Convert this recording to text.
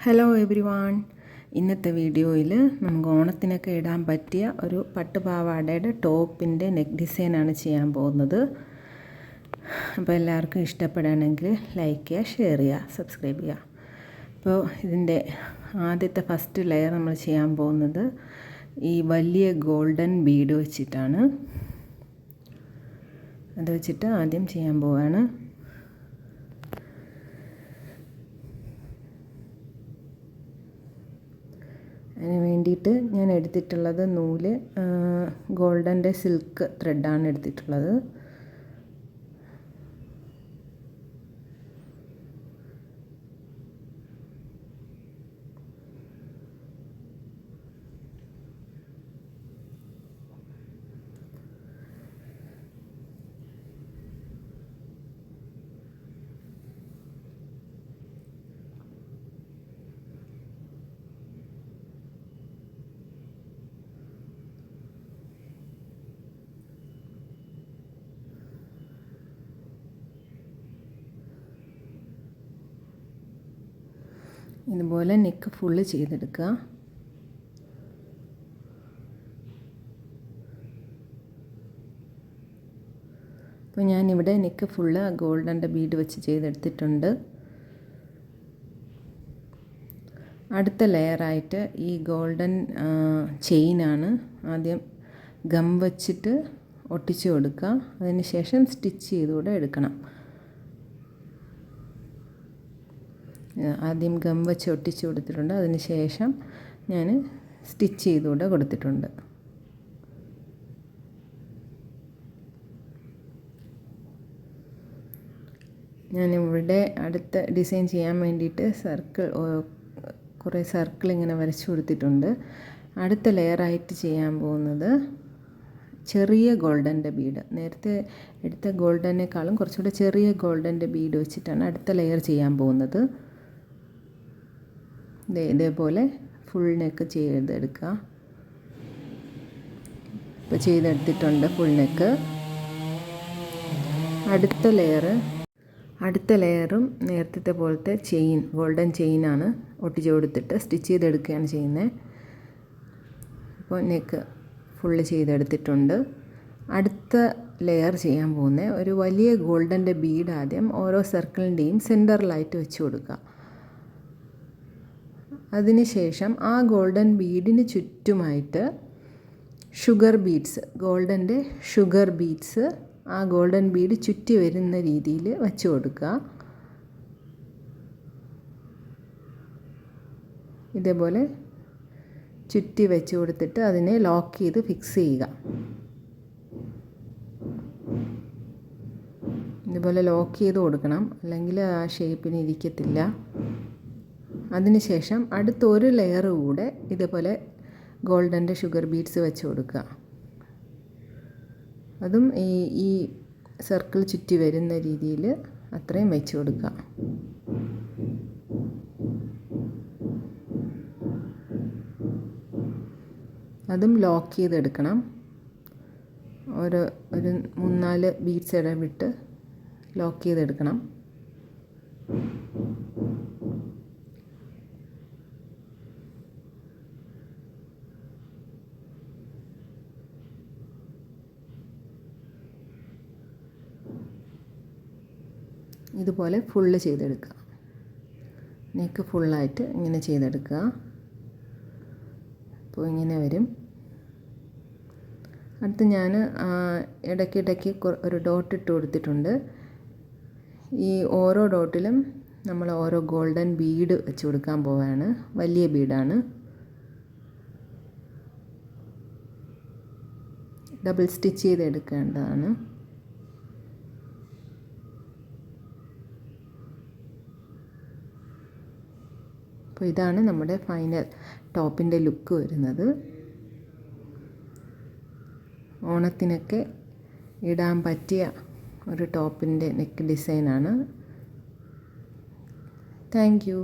Hello every one. ഇന്നത്തെ വീഡിയോയിൽ നമുക്ക് ഓണത്തിനൊക്കെ ഇടാൻ പറ്റിയ ഒരു പട്ടുപാവാടയുടെ ടോപ്പിൻ്റെ നെക്ക് ഡിസൈനാണ് ചെയ്യാൻ പോകുന്നത്. അപ്പോൾ എല്ലാവർക്കും ഇഷ്ടപ്പെടുകയാണെങ്കിൽ ലൈക്ക് ചെയ്യുക, ഷെയർ ചെയ്യുക, സബ്സ്ക്രൈബ് ചെയ്യുക. അപ്പോൾ ഇതിൻ്റെ ആദ്യത്തെ ഫസ്റ്റ് ലെയർ നമ്മൾ ചെയ്യാൻ പോകുന്നത് ഈ വലിയ ഗോൾഡൻ ബീഡ് വെച്ചിട്ടാണ്. അത് വെച്ചിട്ട് ആദ്യം ചെയ്യാൻ പോവുകയാണ്. അതിന് വേണ്ടിയിട്ട് ഞാൻ എടുത്തിട്ടുള്ളത് നൂല് ഗോൾഡൻ്റെ സിൽക്ക് ത്രെഡാണ് എടുത്തിട്ടുള്ളത്. ഇതുപോലെ നെക്ക് ഫുള്ള് ചെയ്തെടുക്കുക. അപ്പോൾ ഞാനിവിടെ നെക്ക് ഫുള്ള് ഗോൾഡൻ്റെ ബീഡ് വെച്ച് ചെയ്തെടുത്തിട്ടുണ്ട്. അടുത്ത ലെയറായിട്ട് ഈ ഗോൾഡൻ ചെയിനാണ് ആദ്യം ഗം വച്ചിട്ട് ഒട്ടിച്ചു കൊടുക്കുക. അതിന് ശേഷം സ്റ്റിച്ച് ചെയ്തുകൂടെ എടുക്കണം. ആദ്യം ഗം വെച്ച് ഒട്ടിച്ച് കൊടുത്തിട്ടുണ്ട്. അതിന് ശേഷം ഞാൻ സ്റ്റിച്ച് ചെയ്തുകൂടെ കൊടുത്തിട്ടുണ്ട്. ഞാനിവിടെ അടുത്ത ഡിസൈൻ ചെയ്യാൻ വേണ്ടിയിട്ട് കുറേ സർക്കിൾ ഇങ്ങനെ വരച്ച് കൊടുത്തിട്ടുണ്ട്. അടുത്ത ലെയറായിട്ട് ചെയ്യാൻ പോകുന്നത് ചെറിയ ഗോൾഡൻ്റെ ബീഡ്, നേരത്തെ എടുത്ത ഗോൾഡനേക്കാളും കുറച്ചുകൂടെ ചെറിയ ഗോൾഡൻ്റെ ബീഡ് വെച്ചിട്ടാണ് അടുത്ത ലെയർ ചെയ്യാൻ പോകുന്നത്. ഇതേപോലെ ഫുൾ നെക്ക് ചെയ്തെടുക്കുക. ഇപ്പോൾ ചെയ്തെടുത്തിട്ടുണ്ട് ഫുൾ നെക്ക്. അടുത്ത ലെയറും നേരത്തെ പോലത്തെ ചെയിൻ, ഗോൾഡൻ ചെയിനാണ് ഒട്ടിച്ച് കൊടുത്തിട്ട് സ്റ്റിച്ച് ചെയ്തെടുക്കുകയാണ് ചെയ്യുന്നത്. അപ്പോൾ നെക്ക് ഫുള്ള് ചെയ്തെടുത്തിട്ടുണ്ട്. അടുത്ത ലെയർ ചെയ്യാൻ പോകുന്നത് ഒരു വലിയ ഗോൾഡൻ്റെ ബീഡ് ആദ്യം ഓരോ സർക്കിളിൻ്റെയും സെൻറ്ററിലായിട്ട് വെച്ച് കൊടുക്കുക. അതിനുശേഷം ആ ഗോൾഡൻ ബീഡിന് ചുറ്റുമായിട്ട് ഗോൾഡൻ്റെ ഷുഗർ ബീഡ്സ് ആ ഗോൾഡൻ ബീഡ് ചുറ്റി വരുന്ന രീതിയിൽ വെച്ച് കൊടുക്കുക. ഇതേപോലെ ചുറ്റി വെച്ച് കൊടുത്തിട്ട് അതിനെ ലോക്ക് ചെയ്ത് ഫിക്സ് ചെയ്യുക. ഇതുപോലെ ലോക്ക് ചെയ്ത് കൊടുക്കണം, അല്ലെങ്കിൽ ആ ഷേപ്പിന് ഇരിക്കത്തില്ല. അതിനുശേഷം അടുത്ത ഒരു ലെയർ കൂടെ ഇതുപോലെ ഗോൾഡൻ്റെ ഷുഗർ ബീഡ്സ് വെച്ച് കൊടുക്കുക. അതും ഈ സർക്കിൾ ചുറ്റി വരുന്ന രീതിയിൽ അത്രയും വെച്ച് കൊടുക്കുക. അതും ലോക്ക് ചെയ്തെടുക്കണം. ഒരു 3-4 ബീഡ്സ് ഇടവിട്ട് ലോക്ക് ചെയ്തെടുക്കണം. ഇതുപോലെ ഫുള്ള് ചെയ്തെടുക്കുക. നെക്ക് ഫുള്ളായിട്ട് ഇങ്ങനെ ചെയ്തെടുക്കുക. അപ്പോൾ ഇങ്ങനെ വരും. അടുത്ത് ഞാൻ ഇടയ്ക്കിടയ്ക്ക് ഒരു ഡോട്ട് ഇട്ട് കൊടുത്തിട്ടുണ്ട്. ഈ ഓരോ ഡോട്ടിലും നമ്മൾ ഓരോ ഗോൾഡൻ ബീഡ് വെച്ച് കൊടുക്കാൻ പോവുകയാണ്. വലിയ ബീഡാണ്. Double stitch ചെയ്തെടുക്കേണ്ടതാണ്. അപ്പോൾ ഇതാണ് നമ്മുടെ ഫൈനൽ ടോപ്പിൻ്റെ ലുക്ക് വരുന്നത്. ഓണത്തിനൊക്കെ ഇടാൻ പറ്റിയ ഒരു ടോപ്പിൻ്റെ നെക്ക് ഡിസൈനാണ്. Thank you.